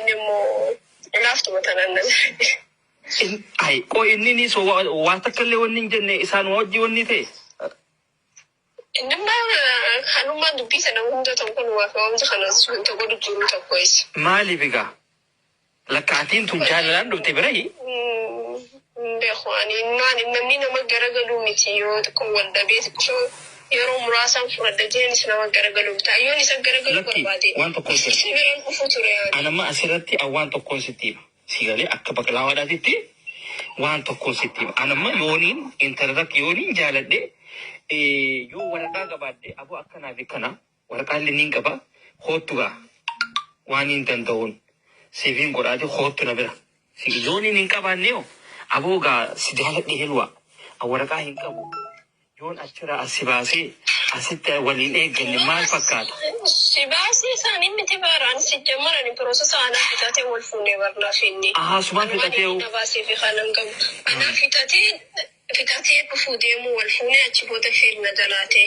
Nemo laftu matanan. Ay ko inni so wata kalle wonnin jenne isan wajji wonni te. Induma hanuma dubisa na hunda tonkon wa fa wamza kana sun to godu juru to kois. Mali biga. Lakatin tun jalan do te brai. Be khwani nani namni na magaragalu mitiyo to kon wanda be so yaro murasan furada jenis na magaragalu ta yoni sa garagalu korbade. Wanto konsit. Ana ma asirati awanto konsitiva. Sigale akka baklawa datiti wanto konsitiva. Ana ma yonin internet yonin jaladde yo warqa gabadde abu akkana bikana warqa linin gaba hotuga wanin dandawon sevin gorade hotuna bira si yonin nin qabaneo abuga sijaladde helwa awarqa hin qabu yon achira asibasi asitta walin eegani mal fakkat sibasi sani mitibaran sijamara ni processa ana fitate wal funne warna finni suba fitate basi fi khalan gam ana fitate kufudemu wal funne achibota fil madalate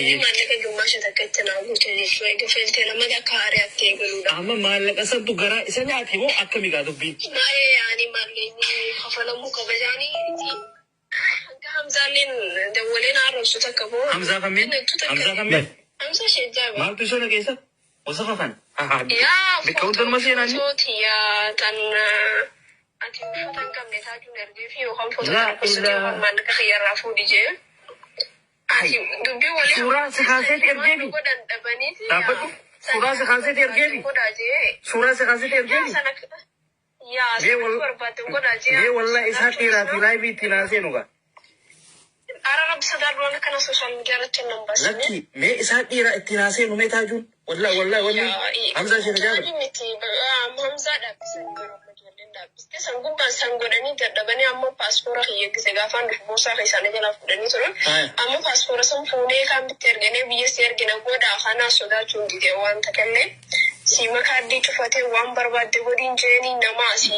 ni malaka gumasha takatana mutane so ga filte na mada kare atte galuda amma malaka sabtu gara isani atimo akami ga dubbi maye yani malini khafalamu kabajani Hamzalin dawalin arrosu takabo Hamza kamin Hamza shejaba mal tu sona kesa wasafan ya bikaudan masina ni ya tan ati fotan kam ne ta juner de fi o kam fotan ko suti ko man ka yara fu dije ati dubi wali sura se khaset erjebi godan dabani dapat sura se khaset erjebi sura se khaset erjebi ya ye wallahi isa tira tilai bi tinase nuga Arab sadar wala kana social media ratin numbers laki me isa tira tinase nu me tajun wallahi Hamza shi da Hamza da bisan garo majallin da biske san gubban san godani da dabani amma passport ya gise gafan da bosa kai sanin jala fudani to amma passport san fune kan bitter gane biye siyar gina goda hana so da tun dige wan takalle si makadi tufate wan barbade godin jeni na ma si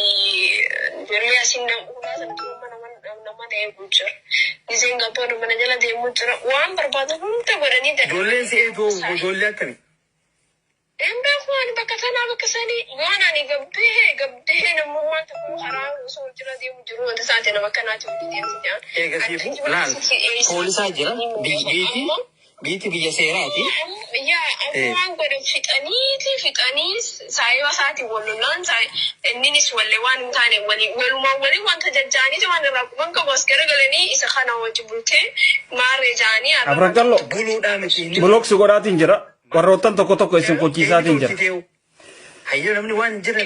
jeriya sin nan uba san to mana nama da gujar dizenga pono mana jala de mutra wan barbade hunta godani da golle si e to golle kan Embe khwani bakatana bakasani wana ni gabde na mumma ta ko haram so jira de mujuru anta saate na bakana ta de e gasifu lan polisa jira biti biya serati ya amman godo fitani sai wasati wallon sai ennis walle wan tane wali wanta jajjani to wanda rakuban ka boskere galani isa khana wajibute mare jani abrakallo bulu da miti bulok sugorati jira warrotan toko isin ko kisati jira hayo namni wan jira